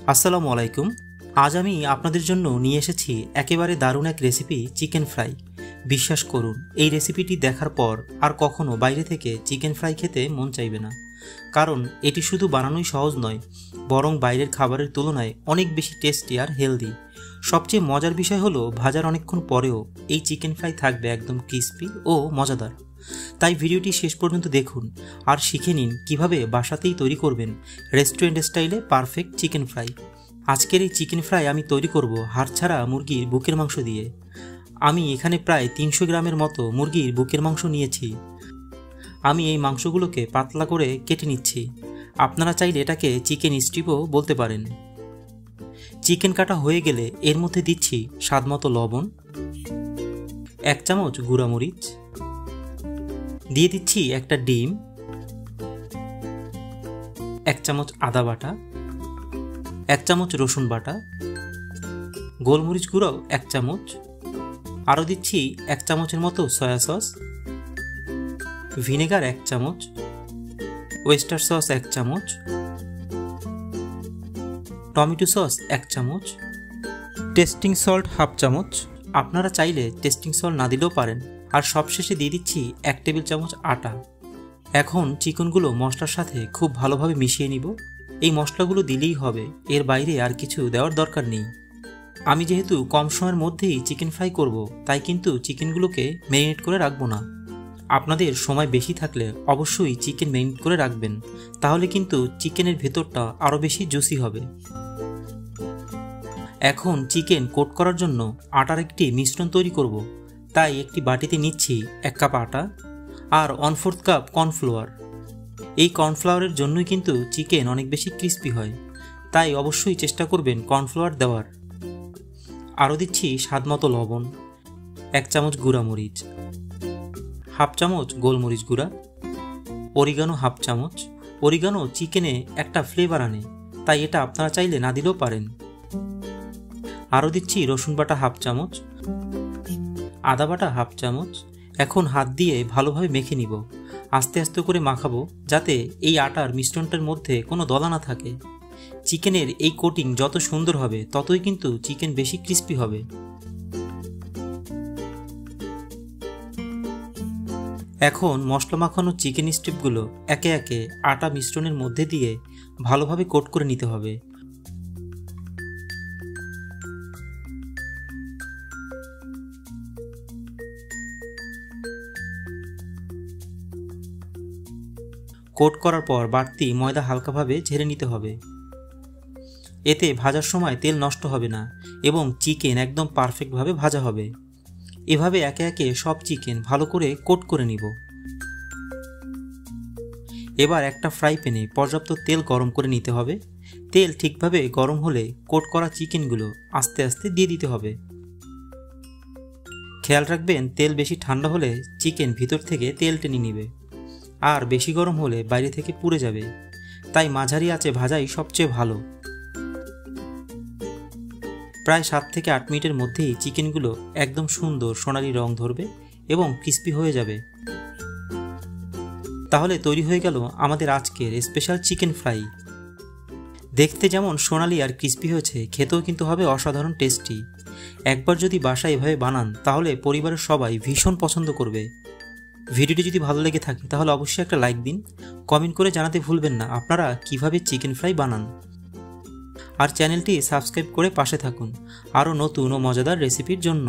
আসসালামু আলাইকুম। আজ আমি আপনাদের জন্য নিয়ে এসেছি একেবারে দারুণ এক রেসিপি, চিকেন ফ্রাই। বিশ্বাস করুন, এই রেসিপিটি দেখার পর আর কখনো বাইরে থেকে চিকেন ফ্রাই খেতে মন চাইবে না। কারণ এটি শুধু বানানোই সহজ নয়, বরং বাইরের খাবারের তুলনায় অনেক বেশি টেস্টি আর হেলদি। সবচেয়ে মজার বিষয় হলো, ভাজার অনেকক্ষণ পরেও এই চিকেন ফ্রাই থাকবে একদম ক্রিস্পি ও মজাদার। তাই ভিডিওটি শেষ পর্যন্ত দেখুন আর শিখে নিন কিভাবে বাসাতেই তৈরি করবেন রেস্টুরেন্ট স্টাইলে পারফেক্ট চিকেন ফ্রাই। আজকের এই চিকেন ফ্রাই আমি তৈরি করব হাড় ছাড়া মুরগির বুকের মাংস দিয়ে। আমি এখানে প্রায় 300 গ্রামের মতো মুরগির বুকের মাংস নিয়েছি। আমি এই মাংসগুলোকে পাতলা করে কেটে নিচ্ছি। আপনারা চাইলে এটাকে চিকেন স্ট্রিপও বলতে পারেন। চিকেন কাটা হয়ে গেলে এর মধ্যে দিচ্ছি স্বাদমতো লবণ, 1 চামচ গুঁড়ামরিচ, দিয়ে দিচ্ছি একটা ডিম, 1 চামচ আদা বাটা, 1 চামচ রসুন বাটা, গোলমরিচ গুঁড়ো 1 চামচ, আরও দিচ্ছি 1 চামচের মতো সয়া সস, ভিনেগার 1 চামচ, ওয়েস্টার সস 1 চামচ, টমেটো সস 1 চামচ, টেস্টিং সল্ট 1/2 চামচ। আপনারা চাইলে টেস্টিং সল্ট না দিলেও পারেন। আর সবশেষে দিয়ে দিচ্ছি 1 টেবিল চামচ আটা। এখন চিকেনগুলো মশলার সাথে খুব ভালোভাবে মিশিয়ে নিব। এই মশলাগুলো দিলেই হবে, এর বাইরে আর কিছু দেওয়ার দরকার নেই। আমি যেহেতু কম সময়ের মধ্যেই চিকেন ফ্রাই করব, তাই কিন্তু চিকেনগুলোকে ম্যারিনেট করে রাখবো না। আপনাদের সময় বেশি থাকলে অবশ্যই চিকেন ম্যারিনেট করে রাখবেন, তাহলে কিন্তু চিকেনের ভেতরটা আরও বেশি জুসি হবে। এখন চিকেন কোট করার জন্য আটার একটি মিশ্রণ তৈরি করব। তাই একটি বাটিতে নিচ্ছি 1 কাপ আটা আর 1/4 কাপ কর্নফ্লাওয়ার। এই কর্নফ্লাওয়ারের জন্যই কিন্তু চিকেন অনেক বেশি ক্রিস্পি হয়, তাই অবশ্যই চেষ্টা করবেন কর্নফ্লাওয়ার দেওয়ার। আরও দিচ্ছি স্বাদমতো লবণ, 1 চামচ গুঁড়ামরিচ, 1/2 চামচ গোলমরিচ গুঁড়া, অরিগানো 1/2 চামচ। অরিগানো চিকেনে একটা ফ্লেভার আনে, তাই এটা আপনারা চাইলে না দিলেও পারেন। আরও দিচ্ছি রসুন বাটা 1/2 চামচ, আদা বাটা 1/2 চামচ। এখন হাত দিয়ে ভালোভাবে মেখে নিব। আস্তে আস্তে করে মাখাবো, যাতে এই আটার মিশ্রণটার মধ্যে কোনো দলা না থাকে। চিকেনের এই কোটিং যত সুন্দর হবে, ততই কিন্তু চিকেন বেশি ক্রিস্পি হবে। এখন মশলা মাখানো চিকেন স্ট্রিপগুলো একে একে আটা মিশ্রণের মধ্যে দিয়ে ভালোভাবে কোট করে নিতে হবে। কোট করার পর বাড়তি ময়দা হালকাভাবে ঝেড়ে নিতে হবে। এতে ভাজার সময় তেল নষ্ট হবে না এবং চিকেন একদম পারফেক্টভাবে ভাজা হবে। এভাবে একে একে সব চিকেন ভালো করে কোট করে নিব। এবার একটা ফ্রাই প্যানে পর্যাপ্ত তেল গরম করে নিতে হবে। তেল ঠিকভাবে গরম হলে কোট করা চিকেনগুলো আস্তে আস্তে দিয়ে দিতে হবে। খেয়াল রাখবেন, তেল বেশি ঠান্ডা হলে চিকেন ভিতর থেকে তেল টেনে নিবে, আর বেশি গরম হলে বাইরে থেকে পুড়ে যাবে। তাই মাঝারি আঁচে ভাজাই সবচেয়ে ভালো। প্রায় 7 থেকে 8 মিনিটের মধ্যেই চিকেনগুলো একদম সুন্দর সোনালি রং ধরবে এবং ক্রিস্পি হয়ে যাবে। তাহলে তৈরি হয়ে গেল আমাদের আজকের স্পেশাল চিকেন ফ্রাই। দেখতে যেমন সোনালি আর ক্রিস্পি হয়েছে, খেতেও কিন্তু হবে অসাধারণ টেস্টি। একবার যদি বাসায় এভাবে বানান, তাহলে পরিবারের সবাই ভীষণ পছন্দ করবে। ভিডিওটি যদি ভালো লেগে থাকে তাহলে অবশ্যই একটা লাইক দিন। কমেন্ট করে জানাতে ভুলবেন না আপনারা কিভাবে চিকেন ফ্রাই বানান। আর চ্যানেলটি সাবস্ক্রাইব করে পাশে থাকুন আরও নতুন ও মজাদার রেসিপির জন্য।